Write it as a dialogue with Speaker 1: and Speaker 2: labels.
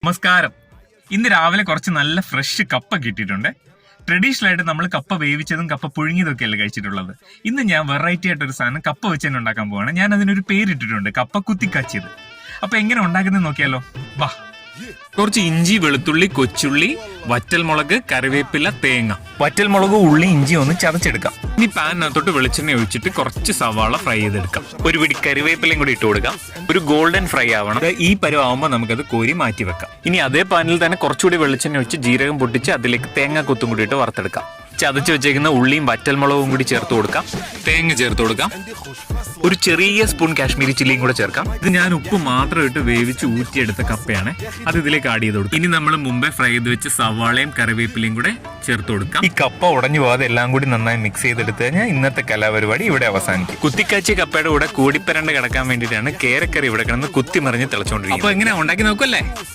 Speaker 1: നമസ്കാരം. ഇന്ന് രാവിലെ കുറച്ച് നല്ല ഫ്രഷ് കപ്പ കിട്ടിയിട്ടുണ്ട്. ട്രഡീഷണൽ ആയിട്ട് നമ്മൾ കപ്പ വേവിച്ചതും കപ്പ പുഴുങ്ങിയതൊക്കെ അല്ലേ കഴിച്ചിട്ടുള്ളത്. ഇന്ന് ഞാൻ വെറൈറ്റി ആയിട്ടൊരു സാധനം കപ്പ വെച്ച് തന്നെ ഉണ്ടാക്കാൻ പോവാണ്. ഞാൻ അതിനൊരു പേരിട്ടിട്ടുണ്ട്, കപ്പ കുത്തിക്കാച്ചിയത്. അപ്പൊ എങ്ങനെ ഉണ്ടാക്കുന്നത് നോക്കിയാലോ, വാ. കുറച്ച് ഇഞ്ചി, വെളുത്തുള്ളി, കൊച്ചുള്ളി, വറ്റൽമുളക്, കറിവേപ്പില, തേങ്ങ. വറ്റൽമുളക്, ഉള്ളി, ഇഞ്ചി ഒന്ന് ചതച്ചെടുക്കാം. ഇനി പാനിനകത്തോട്ട് വെളിച്ചെണ്ണ ഒഴിച്ചിട്ട് കുറച്ച് സവാള ഫ്രൈ ചെയ്തെടുക്കാം. ഒരു പിടി കറിവേപ്പിലയും കൂടി ഇട്ട് കൊടുക്കാം. ഒരു ഗോൾഡൻ ഫ്രൈ ആവണം. ഈ പരുവാകുമ്പോൾ നമുക്കത് കോരി മാറ്റി വെക്കാം. ഇനി അതേ പാനിൽ തന്നെ കുറച്ചുകൂടി വെളിച്ചെണ്ണ ഒഴിച്ച് ജീരകം പൊട്ടിച്ച് അതിലേക്ക് തേങ്ങ കൊത്തും കൂടി ഇട്ട് വറുത്തെടുക്കാം. ചതച്ച് വെച്ചേക്കുന്ന ഉള്ളിയും വറ്റൽമുളകും കൂടി ചേർത്ത് കൊടുക്കാം. തേങ്ങ ചേർത്ത് കൊടുക്കാം. ഒരു ചെറിയ സ്പൂൺ കാശ്മീരി ചില്ലിയും കൂടെ ചേർക്കാം. ഇത് ഞാൻ ഉപ്പ് മാത്രം ഇട്ട് വേവിച്ച് ഊറ്റിയെടുത്ത കപ്പയാണ്. അത് ഇതിലേക്ക് ആഡ് ചെയ്ത് കൊടുക്കും. ഇനി നമ്മൾ മുമ്പേ ഫ്രൈ ചെയ്ത് വെച്ച് സവാളയും കറിവേപ്പിലയും കൂടെ ചേർത്ത് കൊടുക്കാം. ഈ കപ്പ ഉടഞ്ഞു പോകാതെ എല്ലാം കൂടി നന്നായി മിക്സ് ചെയ്തെടുത്ത് കഴിഞ്ഞാൽ ഇന്നത്തെ കലാപരിപാടി ഇവിടെ അവസാനിക്കും. കുത്തിക്കാച്ചിയ കപ്പയുടെ കൂടെ കൂടിപ്പരണ്ട് കിടക്കാൻ വേണ്ടിയിട്ടാണ് കേരക്കറി ഇവിടെ കിടന്ന് കുത്തിമറിഞ്ഞ് തിളച്ചോണ്ടിരിക്കുന്നത്. അപ്പൊ എങ്ങനെ ഉണ്ടാക്കി നോക്കുമല്ലേ?